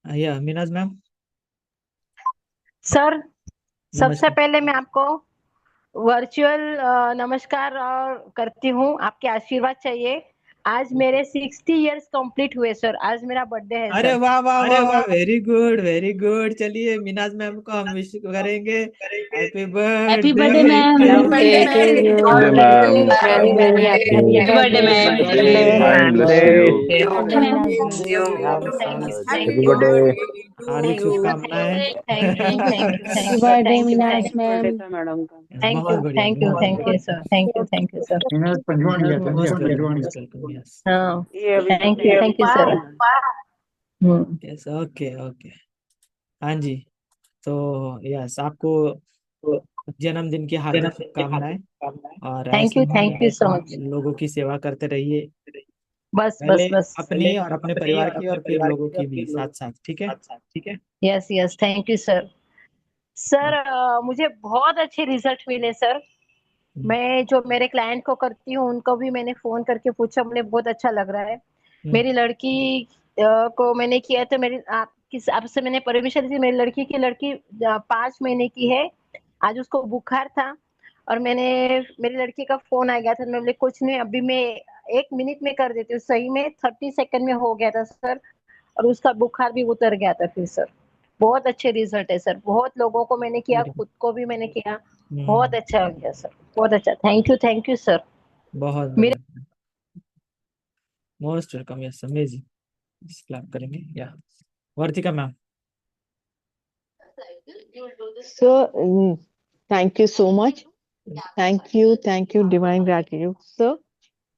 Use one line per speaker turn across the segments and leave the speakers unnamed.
या मीनाज ma'am.
Sir, सबसे
नमस्कार।
पहले मैं आपको वर्चुअल नमस्कार और करती हूँ। आपके आशीर्वाद चाहिए। आज मेरे 60 इयर्स कंप्लीट हुए सर। आज मेरा बर्थडे है
अरे
सर।
वाह वाह
अरे
वाह वाह,
वाह।
Very good very good. चलिए मीनाज मैम को हम विश करेंगे। Happy
happy
birthday
birthday ma'am.
Happy
to
birthday
day to
ma'am
you.
और
बर्थडे
मेरे
ma'am.
Very very
happy
happy
birthday
birthday
ma'am.
Ma'am.
May God bless you.
Happy birthday ma'am.
Thank you thank you
Happy
thank you
birthday.
हार्दिक शुभकामनाएं।
Thank you thank you
happy
thank you
birthday
thank you
Minaz
thank
ma'am.
Madam का।
बहुत बढ़िया बहुत
thank
बढ़िया।
You sir. Thank you sir.
Most welcome most welcome. Yes
हाँ,
ये अभी
thank you sir.
Yes, okay okay. हाँ जी। तो यस, आपको जन्मदिन की हार्दिक शुभकामनाएं। और ऐसे
thank
he
you so much.
लोगों की सेवा करते रहिए।
बस
पहले
बस बस।
अपनी और अपने परिवार की और फिर लोगों की भी साथ साथ, ठीक है।
Yes yes, thank you sir. Sir, मुझे बहुत अच्छे रिजल्ट मिले सर।
हम्म,
मैं जो मेरे क्लाइंट को करती हूँ उनको भी मैंने फोन करके पूछा, मुझे बहुत अच्छा लग रहा है।
हम्म,
मेरी लड़की को मैंने किया तो मेरी आपसे मैंने परमिशन ली। मेरी लड़की 5 महीने की है। आज उसको बुखार था और मेरी लड़की का फोन आ गया था। मैं बोले कुछ नहीं, अभी मैं 1 मिनट में कर देती हूँ। सही में 30 सेकंड में हो गया था सर। और उसका बुखार भी उतर गया था फिर सर। बहुत अच्छे रिजल्ट है सर। बहुत लोगों को मैंने किया,
वेरी गुड।
खुद को भी मैंने किया। बहुत
हम्म,
अच्छा हो गया सर। बहुत अच्छा। Thank you sir.
बहुत
मेरे
बढ़िया। Most welcome. Yes, amazing. Clap करेंगे या वर्तिका ma'am.
So, thank you so much. Thank you, divine gratitude. So,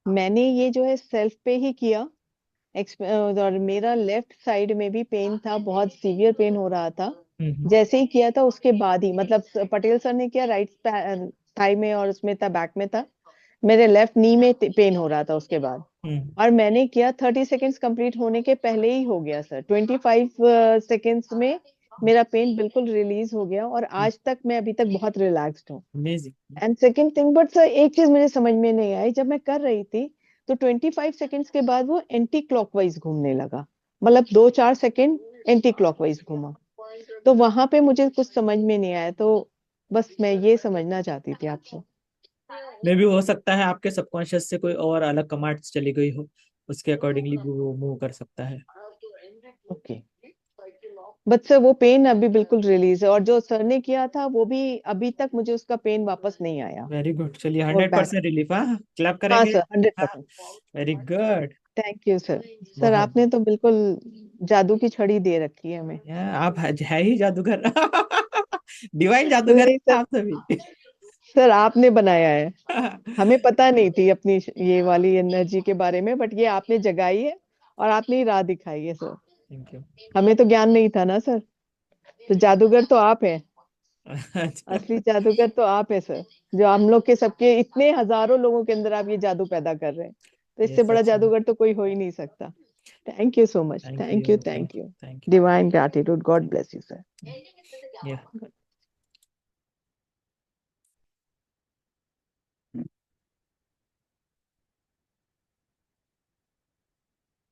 मैंने ये जो है सेल्फ पे ही किया। और मेरा लेफ्ट साइड में भी पेन था, बहुत सीवियर पेन हो रहा था।
हम्म
जैसे ही किया था उसके बाद ही, मतलब पटेल सर ने किया राइट थाई में और उसमें था, बैक में था। मेरे लेफ्ट नी में पेन हो रहा था उसके बाद।
हम्म।
और मैंने किया 30 सेकेंड्स कंप्लीट होने के पहले ही हो गया सर। 25 सेकेंड्स में मेरा पेन बिल्कुल रिलीज हो गया और आज तक मैं अभी तक बहुत रिलैक्स्ड हूँ।
Amazing.
And second thing, but sir एक चीज मुझे समझ में नहीं आई, जब मैं कर रही थी तो 25 सेकेंड्स के बाद वो एंटी क्लॉकवाइज घूमने लगा। मतलब 2-4 सेकेंड एंटी क्लॉकवाइज घूमा। तो वहां पे मुझे कुछ समझ में नहीं आया। तो बस मैं ये समझना चाहती थी आपसे।
मे भी हो सकता है आपके सबकॉन्शियस से कोई और अलग कमांड्स चली गई हो, उसके अकॉर्डिंगली भी वो मूव कर सकता है।
ओके। बट सर वो पेन अभी बिल्कुल रिलीज है, और जो सर ने किया था वो भी अभी तक मुझे उसका पेन वापस नहीं आया।
Very good. चलिए,
और बैक।
100% रिलीफ। हाँ, क्लैप
हाँ
करेंगे।
सर, हंड्रेड
हाँ,
percent
very good.
Thank you sir. Sir
बहुत।
आपने तो बिल्कुल जादू की छड़ी दे रखी है हमें।
आप है ही जादूगर। डिवाइन जादूगर
नहीं
हैं
सर,
आप सभी।
सर आपने बनाया है। हमें पता नहीं थी अपनी ये वाली एनर्जी के बारे में, बट ये आपने जगाई है और आपने ही राह दिखाई है सर।
Thank you.
हमें तो ज्ञान नहीं था ना सर। तो जादूगर तो आप हैं।
अच्छा।
असली जादूगर तो आप है सर। जो हम लोग के सबके इतने हजारों लोगों के अंदर आप ये जादू पैदा कर रहे हैं, तो
ये
इससे बड़ा
सच में।
जादूगर तो कोई हो ही नहीं सकता। Thank you so much.
Thank
thank you
you thank
thank
you
you.
Thank you.
Divine gratitude. God bless you sir.
या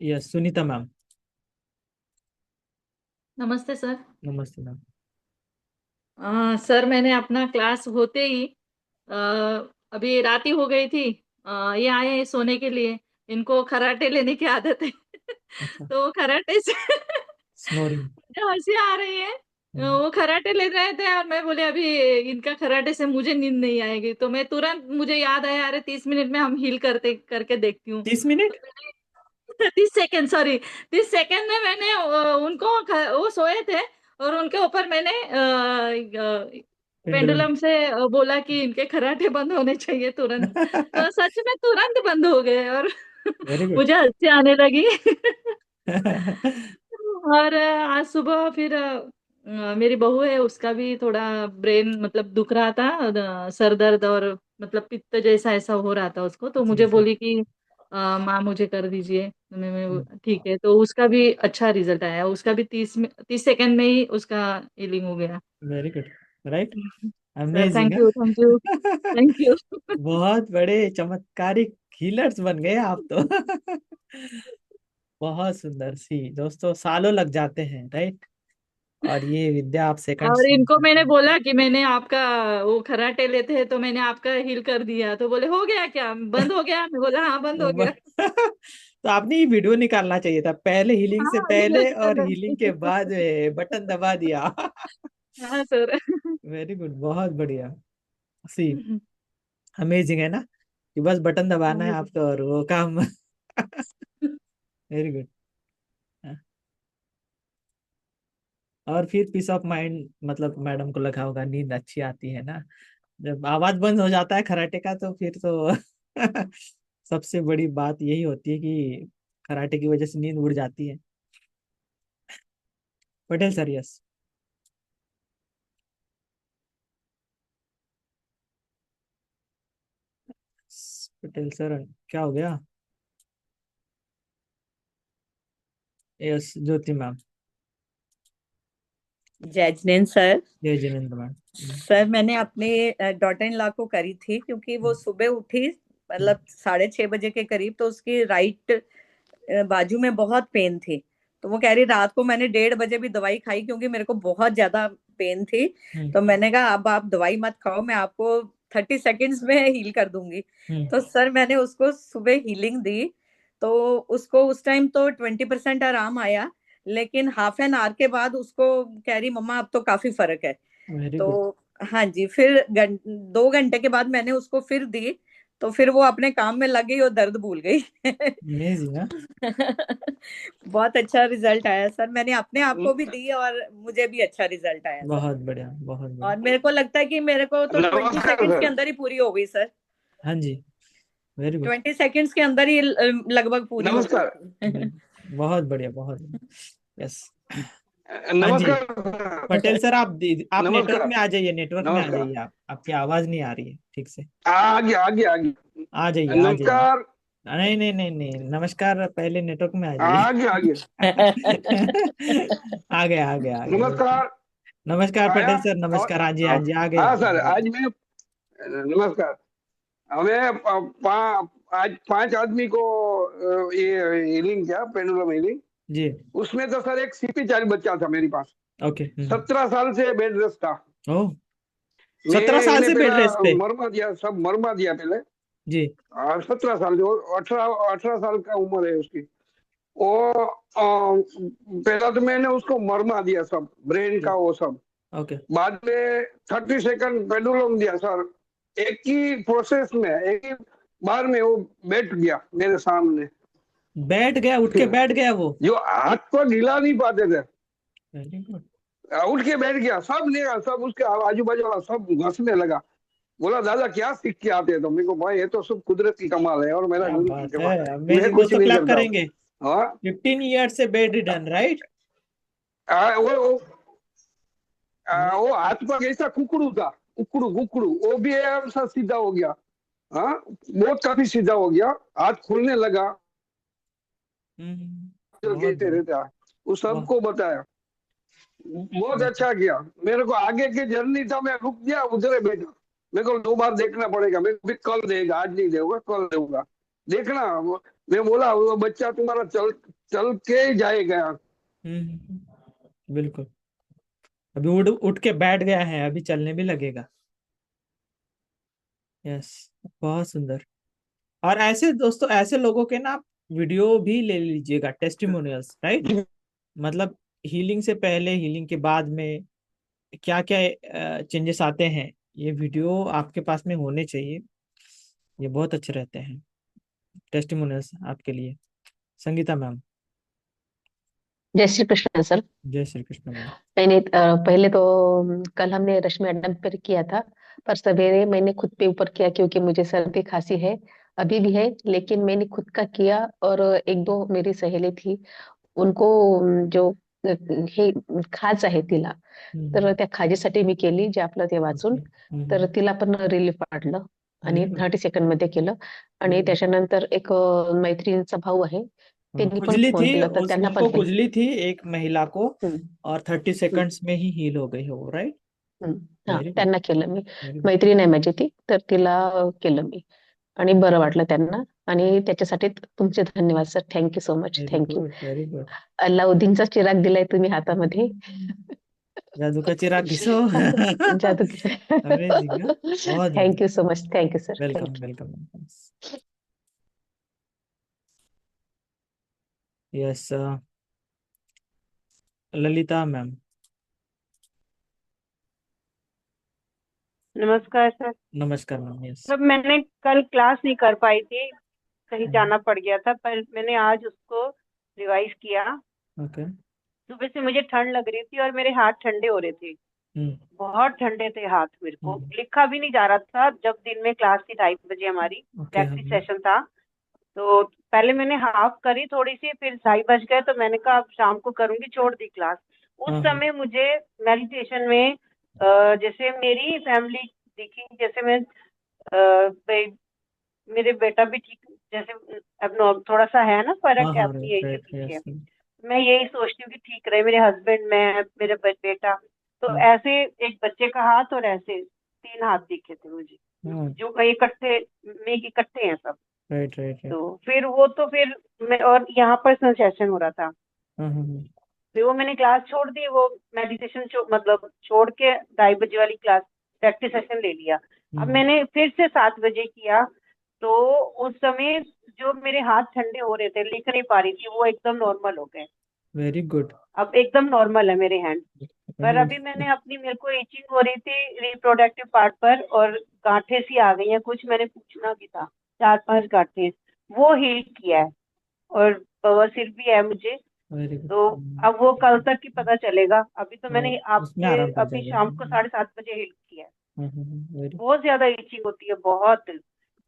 यस, सुनीता मैम।
नमस्ते सर।
नमस्ते मैम।
सर, मैंने अपना क्लास होते ही अ, अभी रात ही हो गई थी। ये आए हैं सोने के लिए। इनको कराटे लेने की आदत है।
अच्छा।
तो वो कराटे से
स्नोरिंग।
मुझे हंसी आ रही है। वो कराटे ले रहे थे और मैं बोले अभी इनका कराटे से मुझे नींद नहीं आएगी, तो मैं तुरंत मुझे याद आया, अरे 30 मिनट में हम हील करते करके देखती हूँ।
30 मिनट।
30 second, sorry. 30 सेकेंड में मैंने उनको वो सोए थे और उनके ऊपर मैंने
पेंडुलम।
पेंडुलम से बोला कि इनके खर्राटे बंद होने चाहिए तुरंत। तो सच में तुरंत बंद हो गए और
वेरी गुड।
मुझे हंसी आने लगी। और आज सुबह फिर मेरी बहू है, उसका भी थोड़ा ब्रेन मतलब दुख रहा था। सर दर्द और मतलब पित्त जैसा ऐसा हो रहा था उसको, तो
जी
मुझे
जी।
बोली कि माँ मुझे कर दीजिए। ठीक है, तो उसका भी अच्छा रिजल्ट आया। उसका भी 30 सेकंड में ही उसका हीलिंग हो गया।
Very good. Right.
Sir,
amazing.
Thank you thank you thank you.
बहुत बड़े चमत्कारिक हीलर्स बन गए आप तो। बहुत सुंदर सी दोस्तों, सालों लग जाते हैं, राइट। और ये विद्या आप
और
सेकंड्स में
इनको मैंने
करते
बोला कि मैंने आपका वो खराटे लेते हैं तो मैंने आपका हील कर दिया, तो बोले हो गया क्या, बंद हो गया? मैं बोला हाँ बंद हो
हैं।
गया।
तो आपने ये वीडियो निकालना चाहिए था, पहले हीलिंग से
हाँ ये
पहले और
चलो।
हीलिंग के बाद बटन दबा दिया।
हाँ सर।
वेरी गुड, बहुत बढ़िया। सी, अमेजिंग है ना, कि बस बटन दबाना है आपका और वो काम। Very good. और फिर पीस ऑफ माइंड, मतलब मैडम को लगा होगा नींद अच्छी आती है ना, जब आवाज बंद हो जाता है कराटे का तो फिर तो सबसे बड़ी बात यही होती है कि कराटे की वजह से नींद उड़ जाती है। Patel sir, yes. Patel sir, क्या हो गया? यस, ज्योति मैम।
जय जिनेन्द्र सर।
जय जिनेन्द्र मैम।
सर मैंने अपने डॉटर इन लॉ को करी थी, क्योंकि वो सुबह उठी मतलब 6:30 बजे के करीब, तो उसकी राइट बाजू में बहुत पेन थी। तो वो कह रही रात को मैंने 1:30 बजे भी दवाई खाई, क्योंकि मेरे को बहुत ज्यादा पेन थी। तो मैंने कहा अब आप दवाई मत खाओ, मैं आपको 30 सेकेंड्स में हील कर दूंगी। तो सर मैंने उसको सुबह हीलिंग दी, तो उसको उस टाइम तो 20% आराम आया, लेकिन हाफ एन आवर के बाद उसको कह रही मम्मा अब तो काफी फर्क है।
वेरी
तो
गुड।
हाँ जी, फिर 2 घंटे के बाद मैंने उसको फिर दी, तो फिर वो अपने काम में लग गई और दर्द भूल गई।
अमेजिंग है।
बहुत अच्छा रिजल्ट आया सर, मैंने अपने आप को भी दी और मुझे भी अच्छा रिजल्ट आया सर।
बहुत बढ़िया, बहुत बढ़िया।
और मेरे को लगता है कि मेरे को तो 20
नमस्कार
सेकंड्स के
सर।
अंदर ही पूरी हो गई सर।
हाँ जी, वेरी गुड।
20 सेकंड्स के अंदर ही लगभग पूरी हो
नमस्कार।
गई।
बहुत बढ़िया, बहुत बढ़िया। यस। हाँ जी,
नमस्कार सर।
पटेल सर, आप नेटवर्क
नमस्कार।
में आ जाइए, नेटवर्क में आ
नमस्कार।
जाइए। आप, आपकी आवाज नहीं आ रही है ठीक से।
आगे आगे आगे।
आ जाइए, आ जाइए।
नमस्कार।
नहीं नहीं नहीं नहीं, नमस्कार, पहले नेटवर्क में आ जाइए।
आगे आगे।
आ गए, आ गए, आ गए, ओके।
नमस्कार।
नमस्कार
आया।
पटेल सर,
और
नमस्कार। हाँ जी, हाँ जी, आ गए,
हाँ
आ
सर,
गए।
आज मैं नमस्कार। हमें आज 5 आदमी को ये हीलिंग किया, पेंडुलम हीलिंग।
जी।
उसमें तो सर एक CP4 बच्चा था मेरे पास।
ओके।
17 साल से बेड रेस्ट था।
ओह,
मैं
17 साल
इन्हें
से बेड
पहला
रेस्ट पे?
मरमा दिया, सब मरमा दिया पहले।
जी।
और 17 साल जो 18 साल का उम्र है उसकी। वो पहला तो मैंने उसको मरमा दिया, सब ब्रेन का वो सब।
ओके।
बाद में 30 सेकंड पेंडुलम दिया सर। एक ही प्रोसेस में, एक ही बार में वो बैठ गया मेरे सामने।
बैठ गया, उठ के बैठ गया वो?
जो हाथ को हिला नहीं पाते थे,
वेरी गुड।
उठ के बैठ गया। सब लेगा, सब उसके आजू बाजू वाला सब घसने लगा। बोला दादा क्या सीख के आते हैं? तो मेरे को भाई ये तो सब कुदरत की कमाल है और मेरा
क्या
गुरु की
बात है,
कमाल है, मैं
अमेजिंग
कुछ
दोस्तों,
नहीं
क्लैप
करता हूँ।
करेंगे।
हाँ
15 ईयर से बेड रिडन, राइट?
वो हाथ पर ऐसा कुकड़ू था, उकड़ू उकड़ू, वो भी ऐसा सीधा हो गया। हाँ, बहुत काफी सीधा हो गया, हाथ खुलने लगा। जो
बहुत
कहते
बढ़िया।
रहते हैं, वो
बहुत
सबको बताया। बहुत अच्छा किया। मेरे को आगे की जर्नी था, मैं रुक गया उधर ही बैठा। मेरे को 2 बार देखना पड़ेगा, मेरे को भी कल देगा, आज नहीं देगा, कल देगा। देखना मैं बोला वो बच्चा तुम्हारा चल चल के ही जाएगा।
बिल्कुल। अभी उठ के बैठ गया है, अभी चलने भी लगेगा। यस, बहुत सुंदर। और ऐसे दोस्तों, ऐसे लोगों के ना आप वीडियो भी ले लीजिएगा, टेस्टिमोनियल्स, राइट। मतलब हीलिंग से पहले, हीलिंग के बाद में क्या क्या चेंजेस आते हैं, ये वीडियो आपके पास में होने चाहिए। ये बहुत अच्छे रहते हैं टेस्टिमोनियल्स आपके लिए। संगीता मैम।
जय श्री कृष्ण सर।
जय श्री कृष्ण मैम।
मैंने पहले तो कल हमने रश्मि मैडम पर किया था, पर सवेरे मैंने खुद पे ऊपर किया, क्योंकि मुझे सर्दी खांसी है, अभी भी है, लेकिन मैंने खुद का किया। और एक दो मेरी सहेली थी, उनको जो हे खाज आहे तिला, तर त्या खाजेसाठी मी केली, जे आपलं ते वाचून, तर तिला पण रिलीफ वाटलं आणि
Very good.
30 सेकंड मध्ये केलं. आणि त्याच्यानंतर एक मैत्रिणीचा भाऊ आहे, त्यांनी पण
खुजली
फोन
थी,
केला, तर त्यांना पण
उनको
केलं.
खुजली थी एक महिला को,
हम्म,
और 30 सेकंड्स में ही हील हो गई हो, राइट?
हा
वेरी गुड,
त्यांना केलं मी.
Very good.
मैत्रीण आहे माझी ती, तर तिला केलं मी. आणि बरं वाटलं त्यांना. आणि त्याच्यासाठी तुमचे धन्यवाद sir. Thank you so much.
Very
thank you.
Good, very good.
अल्लाउद्दीनचा चिराग दिलाय तुम्ही हातामध्ये.
जादू का चिराग घिसो.
जादू.
अमेजिंग. बहुत
thank you so much. Thank you sir.
Welcome,
thank you.
Welcome. Yes, Lalita ma'am.
नमस्कार सर।
नमस्कार मैम. यस.
सर मैंने कल क्लास नहीं कर पाई थी, कहीं जाना पड़ गया था, पर मैंने आज उसको रिवाइज किया।
ओके.
सुबह से मुझे ठंड लग रही थी और मेरे हाथ ठंडे हो रहे थे, बहुत ठंडे थे हाथ। मेरे को लिखा भी नहीं जा रहा था। जब दिन में क्लास थी 2:30 बजे, हमारी प्रैक्टिस सेशन था, तो पहले मैंने हाफ करी थोड़ी सी, फिर 2:30 बज गए तो मैंने कहा अब शाम को करूंगी, छोड़ दी क्लास। उस समय मुझे मेडिटेशन में जैसे मेरी फैमिली दिखी, जैसे मैं मेरे बेटा भी ठीक, जैसे अब थोड़ा सा है ना फर्क है अपनी एज के पीछे। मैं यही सोचती हूँ कि ठीक रहे मेरे हस्बैंड, मैं, मेरा बेटा। तो ऐसे एक बच्चे का हाथ और ऐसे 3 हाथ दिखे थे मुझे, जो इकट्ठे में इकट्ठे हैं सब।
Right, right.
तो फिर मैं, और यहाँ पर सेशन हो रहा था, फिर वो मैंने क्लास छोड़ दी। वो मेडिटेशन मतलब छोड़ के 2:30 बजे वाली क्लास प्रैक्टिस सेशन ले लिया। अब मैंने फिर से 7 बजे किया, तो उस समय जो मेरे हाथ ठंडे हो रहे थे, लिख नहीं पा रही थी, वो एकदम नॉर्मल हो गए।
Very good.
अब एकदम नॉर्मल है मेरे हैंड। पर अभी मैंने मेरे को इचिंग हो रही थी रिप्रोडक्टिव पार्ट पर, और गांठें सी आ गई हैं कुछ, मैंने पूछना भी था, 4-5 गांठें, वो हील किया है। और बवासीर भी है मुझे, तो अब वो कल तक ही पता चलेगा। अभी तो मैंने आपके अभी शाम को 7:30 बजे हील किया है। बहुत ज्यादा इचिंग होती है, बहुत।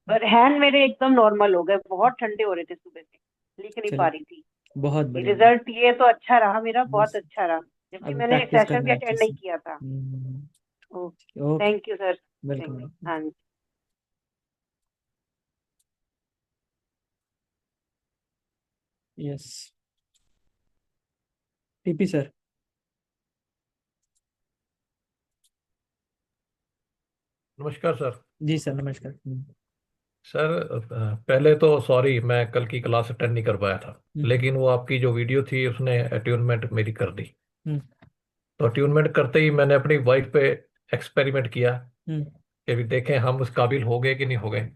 पर हैंड मेरे एकदम नॉर्मल हो गए, बहुत ठंडे हो रहे थे सुबह से, लिख नहीं पा रही थी।
बहुत बढ़िया.
रिजल्ट ये तो अच्छा रहा मेरा, बहुत अच्छा रहा, जबकि मैंने
प्रैक्टिस
सेशन भी
करना
अटेंड नहीं किया था।
Okay.
Thank you sir.
Welcome.
हाँ जी।
यस. TP sir.
नमस्कार सर।
जी सर, नमस्कार.
सर पहले तो सॉरी, मैं कल की क्लास अटेंड नहीं कर पाया था, लेकिन वो आपकी जो वीडियो थी उसने अट्यूनमेंट मेरी कर दी। तो अट्यूनमेंट करते ही मैंने अपनी वाइफ पे एक्सपेरिमेंट किया कि भी देखें हम उस काबिल हो गए कि नहीं हो गए।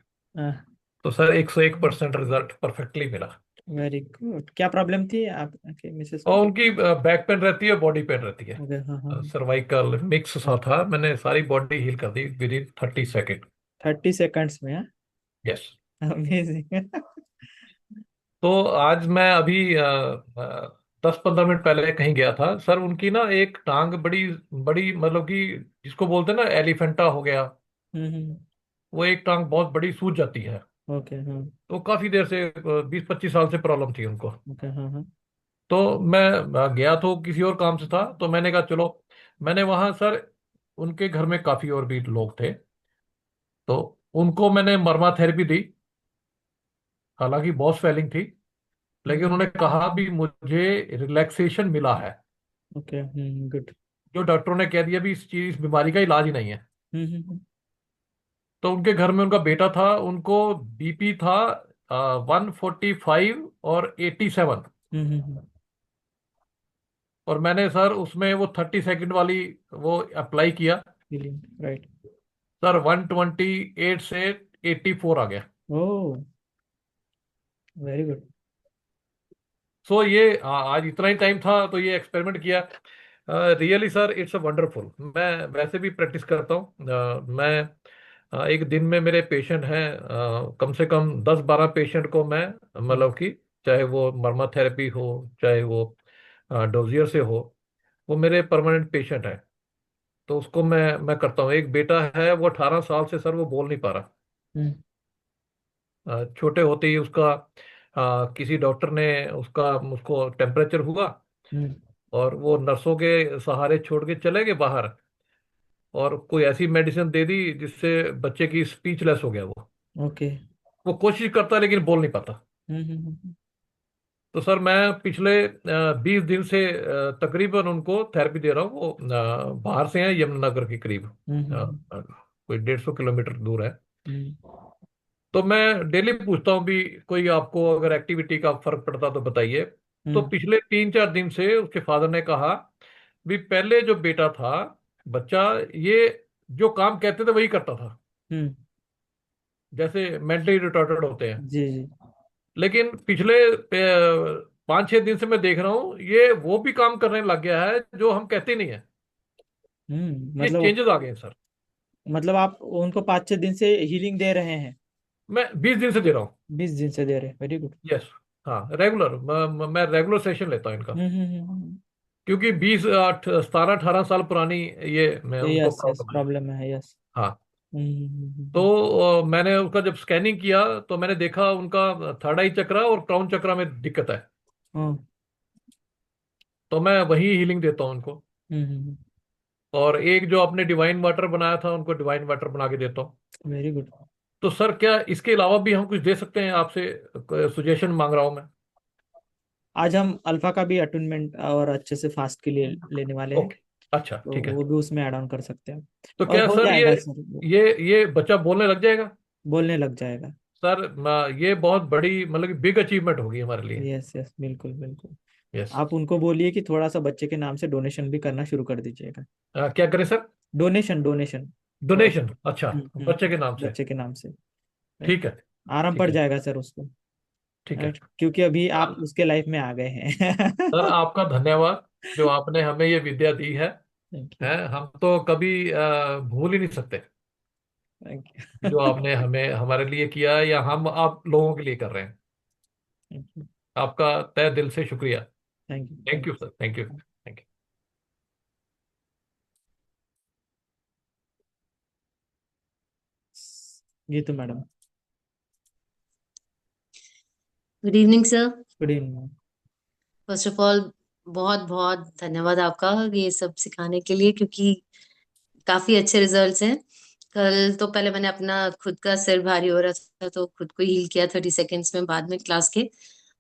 तो सर 101% रिजल्ट परफेक्टली मिला।
Very good. क्या प्रॉब्लम थी आप मिसेस
और
को?
उनकी बैक पेन रहती है, बॉडी पेन रहती है,
हाँ.
सर्वाइकल मिक्स सा था। मैंने सारी बॉडी हील कर दी विद इन 30 सेकेंड।
30 सेकंड्स में?
यस।
अमेजिंग.
तो आज मैं अभी 10-15 मिनट पहले कहीं गया था सर। उनकी ना एक टांग बड़ी बड़ी, मतलब कि जिसको बोलते हैं ना एलिफेंटा हो गया, वो एक टांग बहुत बड़ी सूज जाती है।
ओके. हाँ.
तो काफी देर से 20-25 साल से प्रॉब्लम थी उनको।
ओके. हाँ.
तो मैं गया तो किसी और काम से था, तो मैंने कहा चलो। मैंने वहां सर, उनके घर में काफी और भी लोग थे, तो उनको मैंने मरमा थेरेपी दी। हालांकि बहुत स्वेलिंग थी, लेकिन उन्होंने कहा भी मुझे रिलैक्सेशन मिला है।
ओके. गुड.
जो डॉक्टरों ने कह दिया भी इस बीमारी का इलाज ही नहीं है। तो उनके घर में उनका बेटा था, उनको बीपी था 145 और 87। और मैंने सर उसमें वो 30 सेकंड वाली वो अप्लाई किया।
राइट.
सर 128 से 84 आ गया।
ओह, वेरी गुड.
सो ये आज इतना ही टाइम था तो ये एक्सपेरिमेंट किया। Really sir it's a wonderful. मैं वैसे भी प्रैक्टिस करता हूँ। मैं एक दिन में मेरे पेशेंट हैं, कम से कम 10-12 पेशेंट को मैं, मतलब कि चाहे वो मर्मा थेरेपी हो, चाहे वो डोजियर से हो, वो मेरे परमानेंट पेशेंट है। तो उसको मैं करता हूँ। एक बेटा है, वो 18 साल से सर वो बोल नहीं पा रहा। छोटे होते ही उसका किसी डॉक्टर ने उसको टेम्परेचर हुआ, और वो नर्सों के सहारे छोड़ के चले गए बाहर, और कोई ऐसी मेडिसिन दे दी जिससे बच्चे की स्पीचलेस हो गया वो।
ओके.
वो कोशिश करता है लेकिन बोल नहीं पाता। तो सर मैं पिछले 20 दिन से तकरीबन उनको थेरेपी दे रहा हूँ। वो बाहर से हैं, यमुनानगर के करीब, कोई 150 किलोमीटर दूर है। तो मैं डेली पूछता हूँ भी कोई आपको अगर एक्टिविटी का फर्क पड़ता तो बताइए। तो
हम्म
पिछले 3-4 दिन से उसके फादर ने कहा भी पहले जो बेटा था बच्चा, ये जो काम कहते थे वही करता था,
हम्म।
जैसे मेंटली रिटार्टेड होते हैं।
जी जी।
लेकिन पिछले 5-6 दिन से मैं देख रहा हूँ ये वो भी काम करने लग गया है जो हम कहते नहीं है। ये
मतलब
चेंजेस आ गए हैं सर।
आप उनको 5-6 दिन से हीलिंग दे रहे हैं?
मैं 20 दिन से दे रहा हूँ।
20 दिन से दे रहे हैं, वेरी गुड।
यस। हाँ, रेगुलर मैं रेगुलर सेशन लेता हूँ इनका,
हम्म।
क्योंकि 17-18 साल पुरानी ये मैं उनको
यस यस,
प्रॉब्लम है।
प्रॉब्लम है, यस।
हाँ।
हम्म।
तो मैंने उसका जब स्कैनिंग किया तो मैंने देखा उनका थर्ड आई चक्रा और क्राउन चक्रा में दिक्कत है।
हाँ।
तो मैं वही हीलिंग देता हूँ उनको। और एक जो आपने डिवाइन वाटर बनाया था उनको डिवाइन वाटर बना के देता हूँ।
Very good.
तो सर क्या इसके अलावा भी हम कुछ दे सकते हैं? आपसे सुजेशन मांग रहा हूँ मैं।
आज हम अल्फा का भी अटूनमेंट और अच्छे से फास्ट के लिए लेने वाले हैं,
ओके। अच्छा,
तो
ठीक है।
वो भी उसमें ऐड ऑन कर सकते हैं।
तो
और
क्या
हो
सर
जाएगा सर, वो
ये बच्चा बोलने लग जाएगा?
बोलने लग जाएगा।
सर ये बहुत बड़ी मतलब कि बिग अचीवमेंट होगी हमारे लिए।
यस यस, बिल्कुल बिल्कुल।
यस।
आप उनको बोलिए कि थोड़ा सा बच्चे के नाम से डोनेशन भी करना शुरू कर दीजिएगा।
क्या करें सर?
डोनेशन डोनेशन थोड़ा सा।
डोनेशन? अच्छा, बच्चे के नाम से।
बच्चे के नाम से। राइट।
ठीक है।
आराम
ठीक
पड़
है।
जाएगा सर उसको।
ठीक है।
राइट, क्योंकि अभी आप
सर,
उसके लाइफ में आ गए
सर
हैं।
आपका धन्यवाद जो आपने हमें ये विद्या दी है।
Thank you.
हैं, हम तो कभी भूल ही नहीं सकते
थैंक
जो
यू।
आपने हमें हमारे लिए किया है या हम आप लोगों के लिए कर रहे हैं।
Thank you.
आपका तहे दिल से शुक्रिया।
Thank you.
Thank
thank
you sir, thank you,
you.
Thank you.
Geetu madam.
Good evening sir.
Good evening.
First of all बहुत बहुत धन्यवाद आपका ये सब सिखाने के लिए, क्योंकि काफी अच्छे रिजल्ट्स हैं। कल तो पहले मैंने अपना खुद का सिर भारी हो रहा था तो खुद को हील किया 30 सेकेंड्स में, बाद में क्लास के।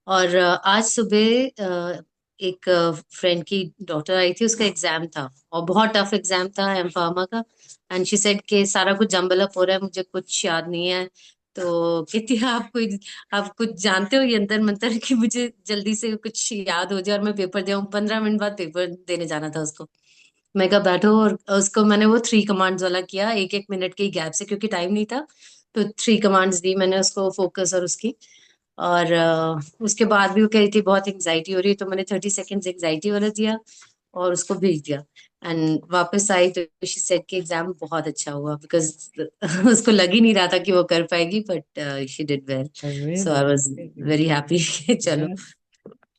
और आज सुबह एक फ्रेंड की डॉटर आई थी, उसका एग्जाम था और बहुत टफ एग्जाम था एम फार्मा का। एंड शी सेड कि सारा कुछ जम्बल अप हो रहा है, मुझे कुछ याद नहीं है। तो कहती है आप कुछ जानते हो ये अंतर मंतर कि मुझे जल्दी से कुछ याद हो जाए और मैं पेपर दे आऊं। 15 मिनट बाद पेपर देने जाना था उसको। मैं कहा बैठो, और उसको मैंने वो 3 कमांड्स वाला किया, एक एक मिनट के गैप से, क्योंकि टाइम नहीं था। तो 3 कमांड्स दी मैंने उसको, फोकस और उसकी। और उसके बाद भी वो कह रही थी बहुत एंग्जाइटी हो रही है, तो मैंने 30 सेकेंड्स एंग्जाइटी वाला दिया और उसको भेज दिया। एंड वापस आई तो शी सेड कि एग्जाम बहुत अच्छा हुआ, बिकॉज उसको लग ही नहीं रहा था कि वो कर पाएगी, but she did well. So I
amazing,
was
amazing.
Very happy. चलो।
यस।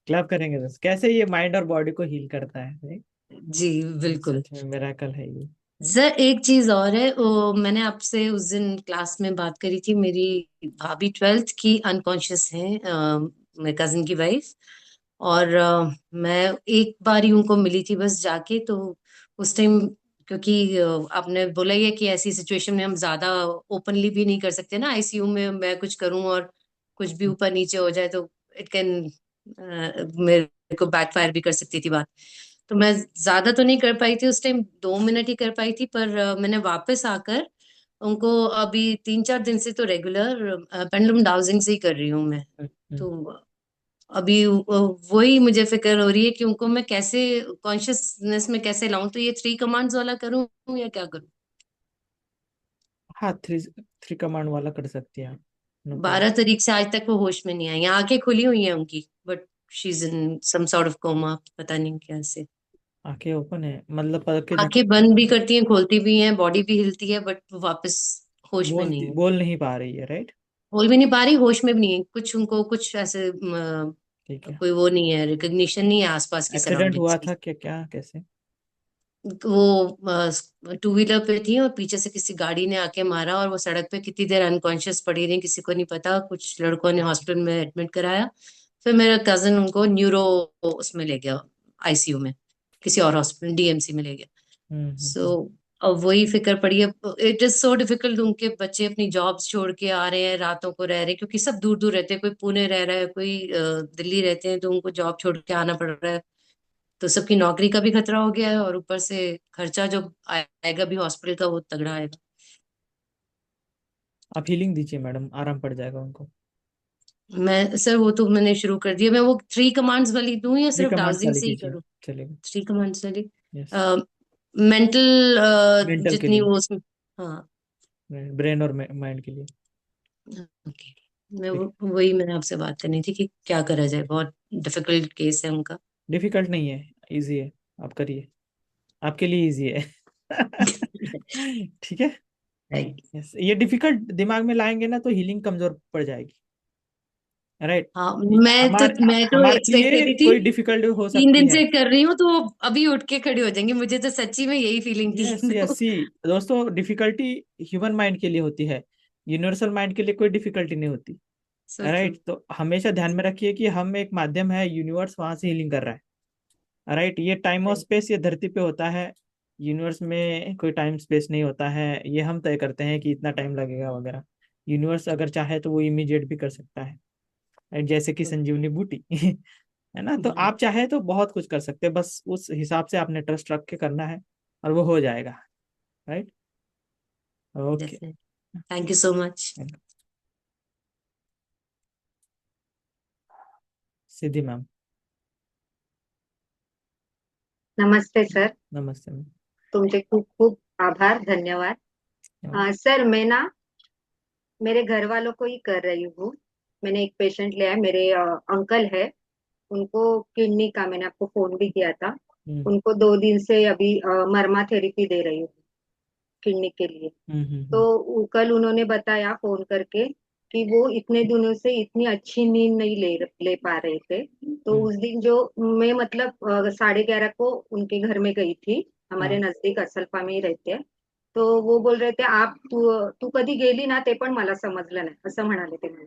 क्लैप करेंगे बस, कैसे ये माइंड और बॉडी को हील करता है, right?
जी बिल्कुल।
सच में मिरेकल है ये।
सर एक चीज और है, वो मैंने आपसे उस दिन क्लास में बात करी थी, मेरी भाभी 12th की अनकॉन्शियस है, मेरे कजिन की वाइफ। और मैं एक बार ही उनको मिली थी बस जाके, तो उस टाइम, क्योंकि आपने बोला ही है कि ऐसी सिचुएशन में हम ज्यादा ओपनली भी नहीं कर सकते ना, आईसीयू में मैं कुछ करूं और कुछ भी ऊपर नीचे हो जाए तो इट कैन, मेरे को बैकफायर भी कर सकती थी बात। तो मैं ज्यादा तो नहीं कर पाई थी उस टाइम, 2 मिनट ही कर पाई थी, पर मैंने वापस आकर उनको अभी 3-4 दिन से तो रेगुलर पेंडुलम डाउजिंग से ही कर रही हूँ मैं। तो अभी वही मुझे फिक्र हो रही है कि उनको मैं कैसे कॉन्शियसनेस में कैसे लाऊं, तो ये 3 कमांड्स वाला करूं या क्या करूं?
हाँ, थ्री थ्री कमांड वाला कर सकती हैं आप, नो प्रॉब्लम।
12 तारीख से आज तक वो होश में नहीं आई, आंखें खुली हुई हैं उनकी, but she is in some sort of coma, पता नहीं कैसे।
आंखें ओपन है, मतलब पलक के
आंखें
झपकते
बंद भी
हैं।
करती हैं, खोलती भी हैं, बॉडी भी हिलती है, बट वापस होश में नहीं है।
बोल नहीं पा रही है, राइट?
बोल भी नहीं पा रही, होश में भी नहीं है, कुछ उनको कुछ ऐसे
ठीक है।
कोई वो नहीं है, रिकग्निशन नहीं है आसपास की
एक्सीडेंट
सराउंडिंग्स
हुआ
की।
था क्या, क्या कैसे?
वो 2 व्हीलर पे थी और पीछे से किसी गाड़ी ने आके मारा, और वो सड़क पे कितनी देर अनकॉन्शियस पड़ी रही, किसी को नहीं पता। कुछ लड़कों ने हॉस्पिटल में एडमिट कराया, फिर मेरा कजन उनको न्यूरो उसमें ले गया, आईसीयू में, किसी और हॉस्पिटल डीएमसी में ले गया। सो
हम्म।
अब वही फिक्र पड़ी है। इट इज सो डिफिकल्ट, उनके बच्चे अपनी जॉब्स छोड़ के आ रहे हैं, रातों को रह रहे हैं, क्योंकि सब दूर दूर रहते हैं, कोई पुणे रह रहा है, कोई दिल्ली रहते हैं, तो उनको जॉब छोड़ के आना पड़ रहा है। तो सबकी नौकरी का भी खतरा हो गया है, और ऊपर से खर्चा जो आएगा भी हॉस्पिटल का वो तगड़ा आएगा।
आप हीलिंग दीजिए मैडम, आराम पड़ जाएगा उनको।
मैं सर वो तो मैंने शुरू कर दिया। मैं वो 3 कमांड्स वाली दूं या
थ्री
सिर्फ
कमांड्स
डाउजिंग
वाली
से ही
कीजिए,
करूं?
चलेगा।
3 कमांड्स वाली।
यस,
मेंटल
मेंटल के
जितनी
लिए,
वो उसमें। हाँ।
ब्रेन और माइंड के लिए।
ओके। मैं
ठीक।
वही मैंने आपसे बात करनी थी कि क्या करा जाए, बहुत डिफिकल्ट केस है उनका।
डिफिकल्ट नहीं है, इजी है, आप करिए, आपके लिए इजी है। ठीक है। यस, ये डिफिकल्ट दिमाग में लाएंगे ना तो हीलिंग कमजोर पड़ जाएगी, राइट।
हाँ, मैं तो
हमारे
एक्सपेक्ट कर
लिए
रही थी।
कोई डिफिकल्टी हो
3
सकती
दिन
है।
से कर रही हूँ तो वो अभी उठ के खड़ी हो जाएंगे, मुझे तो सच्ची में यही फीलिंग थी।
यस यस,
तो
सी दोस्तों, डिफिकल्टी ह्यूमन माइंड के लिए होती है, यूनिवर्सल माइंड के लिए कोई डिफिकल्टी नहीं होती,
सो ट्रू।
राइट। तो हमेशा ध्यान में रखिए कि हम एक माध्यम है, यूनिवर्स वहां से हीलिंग कर रहा है, राइट। ये टाइम और स्पेस ये धरती पे होता है, यूनिवर्स में कोई टाइम स्पेस नहीं होता है, ये हम तय करते हैं कि इतना टाइम लगेगा वगैरह। यूनिवर्स अगर चाहे तो वो इमीडिएट भी कर सकता है, right? जैसे कि संजीवनी बूटी। है ना, तो आप चाहे तो बहुत कुछ कर सकते हैं, बस उस हिसाब से आपने ट्रस्ट रख के करना है और वो हो जाएगा, right. Okay.
Thank you so much.
Siddhi ma'am.
नमस्ते सर,
नमस्ते मैम।
तुमचे खूप खूप आभार, धन्यवाद। सर मैं ना मेरे घर वालों को ही कर रही हूँ। मैंने एक पेशेंट लिया है, मेरे अंकल है, उनको किडनी का मैंने आपको फोन भी किया था। उनको 2 दिन से अभी मरमा थेरेपी दे रही हूँ किडनी के लिए। तो कल उन्होंने बताया फोन करके कि वो इतने दिनों से इतनी अच्छी नींद नहीं ले पा रहे थे। तो उस दिन जो मैं मतलब 11:30 को उनके घर में गई थी, हमारे नजदीक असलपा में ही रहते हैं। तो वो बोल रहे थे आप तू तू कधी गेली ना ते पण मला समजलं नाही असं म्हणाले ते मला।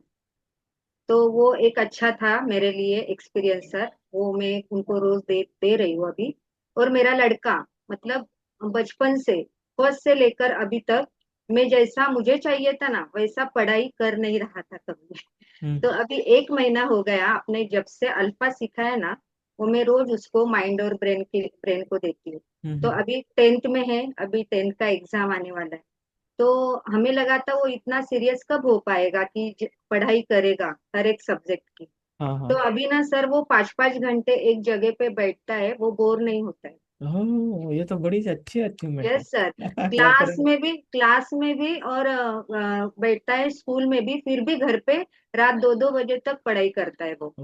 तो वो एक अच्छा था मेरे लिए एक्सपीरियंस सर, वो मैं उनको रोज दे रही हूँ अभी। और मेरा लड़का मतलब बचपन से फर्स्ट से लेकर अभी तक मैं जैसा मुझे चाहिए था ना वैसा पढ़ाई कर नहीं रहा था कभी। तो अभी 1 महीना हो गया आपने जब से अल्फा सीखा है ना, वो मैं रोज उसको माइंड और ब्रेन को देती हूँ। तो अभी 10th में है, अभी 10th का एग्जाम आने वाला है। तो हमें लगा था वो इतना सीरियस कब हो पाएगा कि पढ़ाई करेगा हर एक सब्जेक्ट की।
हाँ
तो
हाँ।
अभी ना सर वो 5-5 घंटे एक जगह पे बैठता है, वो बोर नहीं होता है।
ओह, ये तो बड़ी अच्छी अचीवमेंट है।
यस सर,
क्या करें।
क्लास में भी और बैठता है स्कूल में भी, फिर भी घर पे रात 2-2 बजे तक पढ़ाई करता है वो।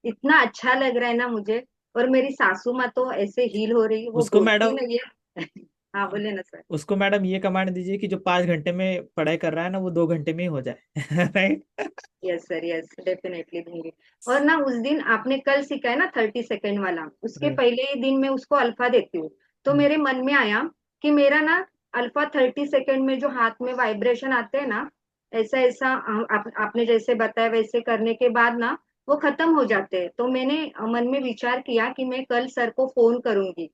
इतना अच्छा लग रहा है ना मुझे। और मेरी सासू माँ तो ऐसे हील हो रही है, वो
उसको
बोलती
मैडम,
नहीं है। हाँ बोले ना सर।
उसको मैडम ये कमांड दीजिए कि जो 5 घंटे में पढ़ाई कर रहा है ना वो 2 घंटे में ही हो जाए। Right.
Yes sir, yes definitely दूंगी। और ना उस दिन आपने कल सिखाया ना 30 सेकेंड वाला, उसके पहले ही दिन मैं उसको अल्फा देती हूँ। तो मेरे मन में आया कि मेरा ना अल्फा 30 सेकेंड में जो हाथ में वाइब्रेशन आते हैं ना, ऐसा ऐसा आपने जैसे बताया वैसे करने के बाद ना वो खत्म हो जाते हैं। तो मैंने मन में विचार किया कि मैं कल सर को फोन करूंगी,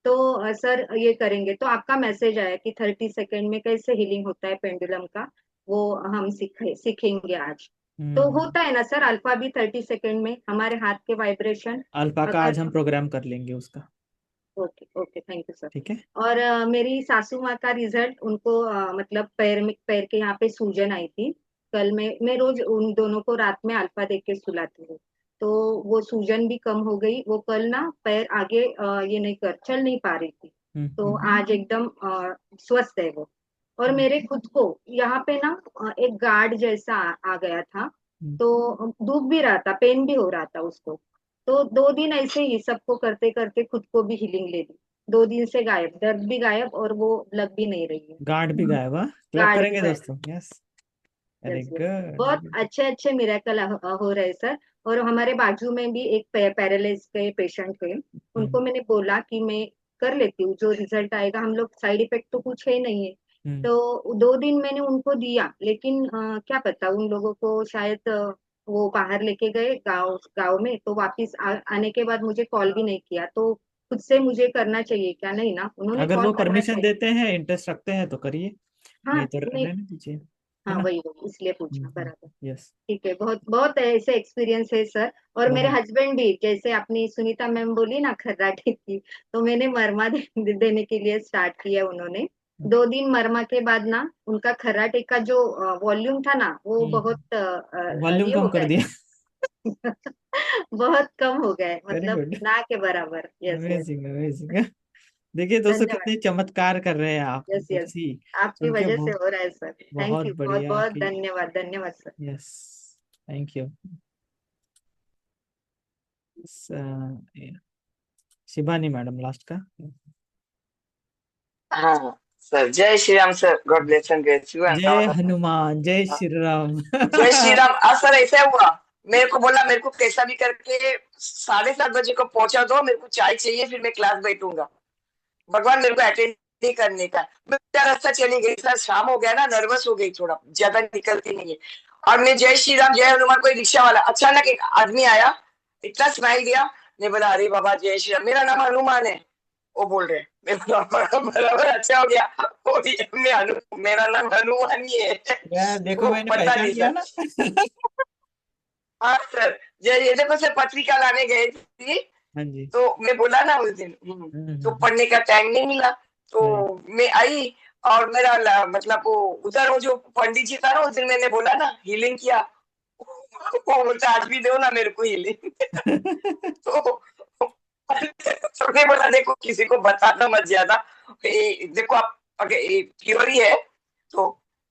तो सर ये करेंगे। तो आपका मैसेज आया कि 30 सेकेंड में कैसे हीलिंग होता है पेंडुलम का, वो हम सीखेंगे आज। तो होता है ना सर अल्फा भी 30 सेकेंड में हमारे हाथ के वाइब्रेशन।
अल्फा का
अगर
आज हम प्रोग्राम कर लेंगे उसका।
Okay okay, thank you sir.
ठीक है।
और मेरी सासू माँ का रिजल्ट उनको मतलब पैर के यहाँ पे सूजन आई थी। कल मैं रोज उन दोनों को रात में अल्फा दे के सुलाती हूँ। तो वो सूजन भी कम हो गई, वो कल ना पैर आगे ये नहीं कर चल नहीं पा रही थी। तो आज एकदम स्वस्थ है वो। और मेरे खुद को यहाँ पे ना एक गार्ड जैसा आ गया था। तो दुख भी रहा था, पेन भी हो रहा था उसको। तो 2 दिन ऐसे ही सबको करते करते खुद को भी हीलिंग ले ली। 2 दिन से गायब, दर्द भी गायब और वो लग भी नहीं रही है।
गार्ड भी गायब, हाँ, क्लैप
गार्ड भी
करेंगे
गायब।
दोस्तों। यस, वेरी
यस यस, बहुत
गुड।
अच्छे अच्छे मिरेकल हो रहे सर। और हमारे बाजू में भी एक पैरालाइज के पेशेंट थे, उनको मैंने बोला कि मैं कर लेती हूँ, जो रिजल्ट आएगा, हम लोग साइड इफेक्ट तो कुछ है नहीं है। तो 2 दिन मैंने उनको दिया, लेकिन क्या पता उन लोगों को शायद वो बाहर लेके गए गांव गांव में, तो वापिस आने के बाद मुझे कॉल भी नहीं किया। तो खुद से मुझे करना चाहिए क्या? नहीं ना, उन्होंने
अगर
कॉल
वो
करना
परमिशन
चाहिए।
देते हैं, इंटरेस्ट रखते हैं तो करिए,
हाँ
नहीं तो
नहीं,
रहने दीजिए, है
हाँ
ना।
वही वही इसलिए पूछा, बराबर।
यस।
ठीक है, बहुत बहुत ऐसे एक्सपीरियंस है सर। और मेरे
बहुत।
हस्बैंड भी, जैसे अपनी सुनीता मैम बोली ना खर्राटे की, तो मैंने मरमा देने के लिए स्टार्ट किया उन्होंने।
2 दिन मरमा के बाद ना उनका खर्राटे का जो वॉल्यूम था ना वो बहुत
वॉल्यूम
ये
कम
हो
कर
गया
दिया।
बहुत कम हो गए,
वेरी
मतलब
गुड,
ना के बराबर। Yes yes,
amazing amazing. देखिए दोस्तों
धन्यवाद।
कितने चमत्कार कर रहे हैं आप,
यस यस,
सी
आपकी
सुन के
वजह से
बहुत
हो रहा है सर। थैंक
बहुत
यू, बहुत
बढ़िया
बहुत
कि
धन्यवाद, धन्यवाद sir.
Yes, thank you. Shibani madam last का।
हाँ सर, जय Shri Ram sir, God bless and grace you and
जय
ऑल।
हनुमान, जय श्री राम।
जय श्री राम। सर ऐसा हुआ, मेरे को बोला मेरे को कैसा भी करके 7:30 बजे को पहुंचा दो, मेरे को चाय चाहिए, फिर मैं क्लास बैठूंगा। भगवान मेरे को अटेंड नहीं करने का, मैं रास्ता चली गई सर, शाम हो गया ना, नर्वस हो गई थोड़ा, ज्यादा निकलती नहीं है। और मैं जय श्री राम जय हनुमान, कोई रिक्शा वाला, अचानक एक आदमी आया, इतना स्माइल दिया, मैं बोला अरे बाबा जय श्री राम, मेरा नाम हनुमान है। वो बोल रहे, मैं बोला बराबर, अच्छा हो गया, मेरा नाम हनुमान ही है।
यार देखो
वो
मैंने
पता
पहचान
नहीं
लिया
सर।
ना।
हाँ सर, ये देखो सर, पत्रिका लाने गए थी,
हाँ जी।
तो मैं बोला ना उस दिन, तो पढ़ने का टाइम नहीं मिला, तो मैं आई, और मेरा मतलब वो उधर वो जो पंडित जी था ना, उस दिन मैंने बोला ना हीलिंग किया, वो बोलता आज भी दो ना मेरे को हीलिंग। तो मैं बोला देखो किसी को बताना मत ज्यादा, देखो आप अगर प्योरी है तो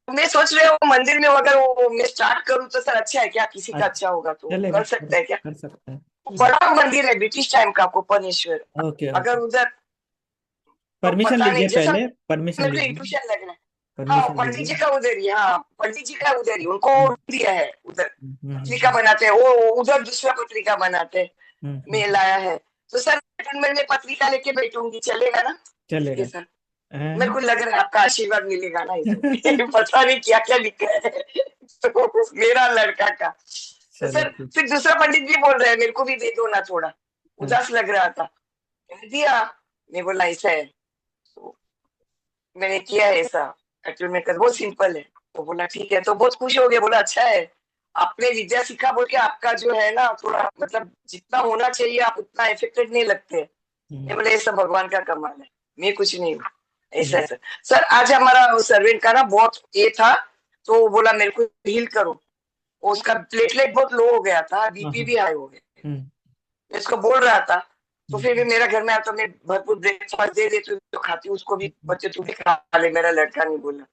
मैं सोच रहे हो मंदिर में अगर वो मैं स्टार्ट करूँ तो सर अच्छा है क्या, किसी का अच्छा होगा तो
चलेगा,
कर सकते हैं क्या?
कर सकते हैं।
बड़ा मंदिर है ब्रिटिश टाइम का कोपनेश्वर,
ओके
अगर उधर तो
परमिशन
पता नहीं,
लीजिए,
जैसा
पहले परमिशन
मेरे को
लीजिए,
इंट्यूशन लग रहा है। हाँ
परमिशन
पंडित जी
लीजिए।
का उधर ही, हाँ पंडित जी का उधर ही, उनको दिया है उधर पत्रिका
हम्म,
बनाते हैं, वो उधर दूसरा पत्रिका बनाते हैं, मैं लाया है। तो सर मैं पत्रिका लेके बैठूंगी, चलेगा ना?
चलेगा।
सर मेरे को लग रहा है आपका आशीर्वाद मिलेगा ना इसमें। पता नहीं क्या क्या लिखा है तो मेरा लड़का का। तो
चलो
सर
ठीक।
फिर दूसरा पंडित भी बोल रहे हैं मेरे को भी दे दो ना, थोड़ा उदास लग रहा था, दिया, मैं बोला ऐसा है, तो मैंने किया है ऐसा, एक्चुअली में बहुत सिंपल है। तो बोला ठीक है, तो बहुत खुश हो गया, बोला अच्छा है आपने विद्या सीखा बोल के, आपका जो है ना थोड़ा मतलब जितना होना चाहिए आप उतना इफेक्टेड नहीं लगते। मैं बोले ये सब भगवान का कमाल है, मैं कुछ नहीं हूँ, ऐसा है सर। सर आज हमारा सर्वेंट का ना बहुत ये था, तो वो बोला मेरे को हील करो, उसका प्लेटलेट बहुत लो हो गया था, बीपी भी हाई हो गया, मैं इसको बोल रहा था, तो फिर भी मेरा घर में आता, मैं भरपूर ब्रेकफास्ट दे देती हूँ तो खाती हूँ, उसको भी बच्चे तू भी खा ले, मेरा लड़का नहीं बोला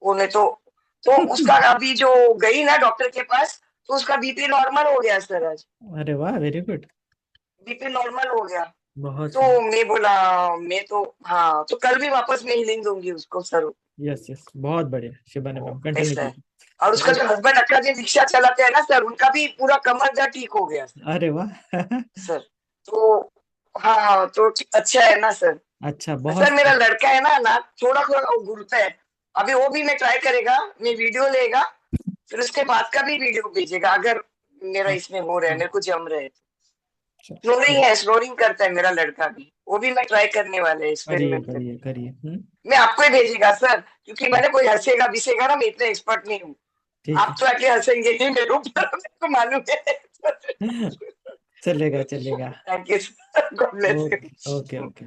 उन्हें, तो उसका अभी जो गई ना डॉक्टर के पास, तो उसका बीपी नॉर्मल हो गया सर आज,
अरे वाह, वेरी गुड,
बीपी नॉर्मल हो गया।
बहुत
तो मैं बोला मैं तो हाँ, तो कल भी वापस मैं हीलिंग दूंगी उसको सर।
यस यस, बहुत बढ़िया शिबानी मैम, कंटिन्यू
ऐसा है।
कीजिए।
और उसका जो हस्बैंड अक्का जी रिक्शा चलाते हैं ना सर, उनका भी पूरा कमर दर्द ठीक हो गया सर।
अरे वाह।
सर तो हाँ, तो अच्छा है ना सर।
अच्छा, बहुत
सर मेरा लड़का है ना थोड़ा थोड़ा वो घूरता है, अभी वो भी मैं ट्राई करेगा, मैं वीडियो लेगा, फिर उसके बाद का भी वीडियो भेजेगा, अगर मेरा इसमें हो रहा है, मेरे को जम रहा है। स्नोरिंग है, स्नोरिंग करता है मेरा लड़का भी, वो भी मैं ट्राई करने वाले
करिए
एक्सपेरिमेंट
करिए करिए।
मैं आपको ही भेजेगा सर, क्योंकि मैंने कोई हंसेगा विसेगा ना, मैं इतना एक्सपर्ट नहीं हूँ,
ठीक
आप तो आके हंसेंगे ही मेरे ऊपर, मेरे को मालूम है।
है। चलेगा चलेगा।
Thank you sir, God bless
okay
you.
Okay okay.